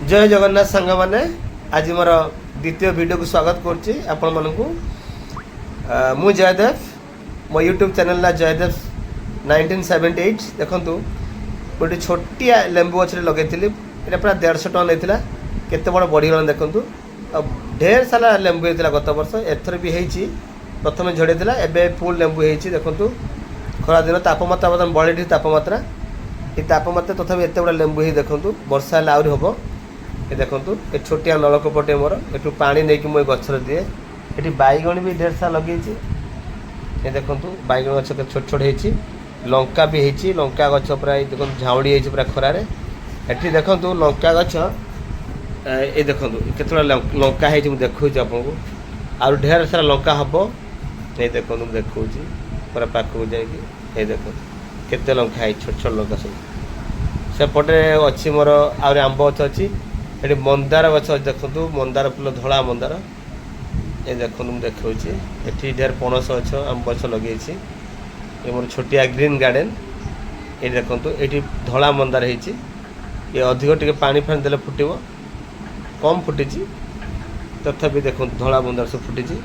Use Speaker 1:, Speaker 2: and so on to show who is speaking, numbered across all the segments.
Speaker 1: जय जगन्नाथ सांग मैंने आज मोर द्वितीय वीडियो को स्वागत करुच्ची आपण मानू मु जयदेव मो यूट्यूब चैनल ला जयदेव 1978 देखु गोटे छोटिया लेंबू गच लगे ये पूरा 150 टन लेता केते बड़ बढ़ीगला देखु ढेर सारा लेंबू होता गत वर्ष एथर भी होती प्रथम झड़ेला एवं फुल लेंबू होती देखु खरा दिन तापमात्रा बर्तमान बढ़ी तापमात्रा ये तापमात्रा तथापि एत बड़ा लेंबू ही देखु वर्षा हेल्ला आहरी हम ये देखु ये छोटिया नलकूपटे मोर एठू पानी नहीं कि मुझे गचर दिए ये बैगण भी ढेर सारा लगे ये देखु बैगण गच छोट छोट होती लंका भी होती लंका गच पूरा देखो झाउड़ी होती पूरा खरार ये देखु लंका गच ये देखो केतटा लंका है देखा आपको आउ ढेर सारा लंका हम ये देखो देखा पूरा पाखक जाए देखो केते लंका है छोट छोट लंका सब सेपटे अच्छी मोर आहरी आंब गच अच्छी ये मंदार गच देखु मंदार फूल धला मंदार ये देखो देखा ये ढेर पणस गच आंब गच लगे ये मोर छोटिया ग्रीन गार्डन ये देखो ये धला मंदार होती ये अधिक टे पानी फाणी देले फुटब कम फुटी तथापि देखो धला मंदार सब फुटी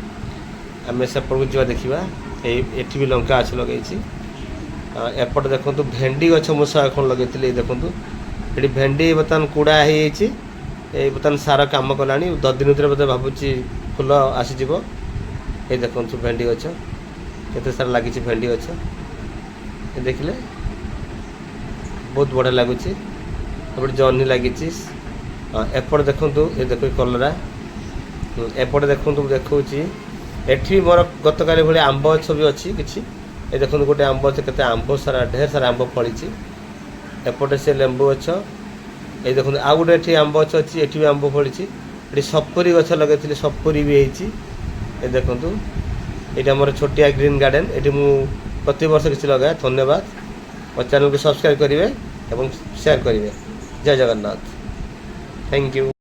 Speaker 1: आम सेपट को देखा ये भी लंका गच लगे एपट देखो भेंडी गच मु 100 खंड लगे देखो ये भेंडी बर्तमान कूड़ा हो बर्तमान सार कम कला 10 दिन भर बोलते भावुँ फुल आसीज ये देखो भेंडी गच केते सारा लगी भेंडी गच ये देखले बहुत बढ़िया लगुच जह्नी लगी एपट देखु ये देखो कलरा एपट देखु देखा एठी मोर गत काली भाई आंब गछ भी अच्छी किसी ये देखो गोटे आंब गछ के आंब सारा ढेर सारा आंब फली एपटे से लेंबू गछ ये देखो आउ गोटे ये आंब गछ अच्छी ये भी आंब फली ये सपुरी गछ लगे सपुरी भी होती ये देखो यहाँ मोर छोटिया ग्रीन गार्डन ये प्रति वर्ष किसी लगाए धन्यवाद मो चैनल को सब्सक्राइब करेंगे और शेयर करेंगे जय जगन्नाथ थैंक यू।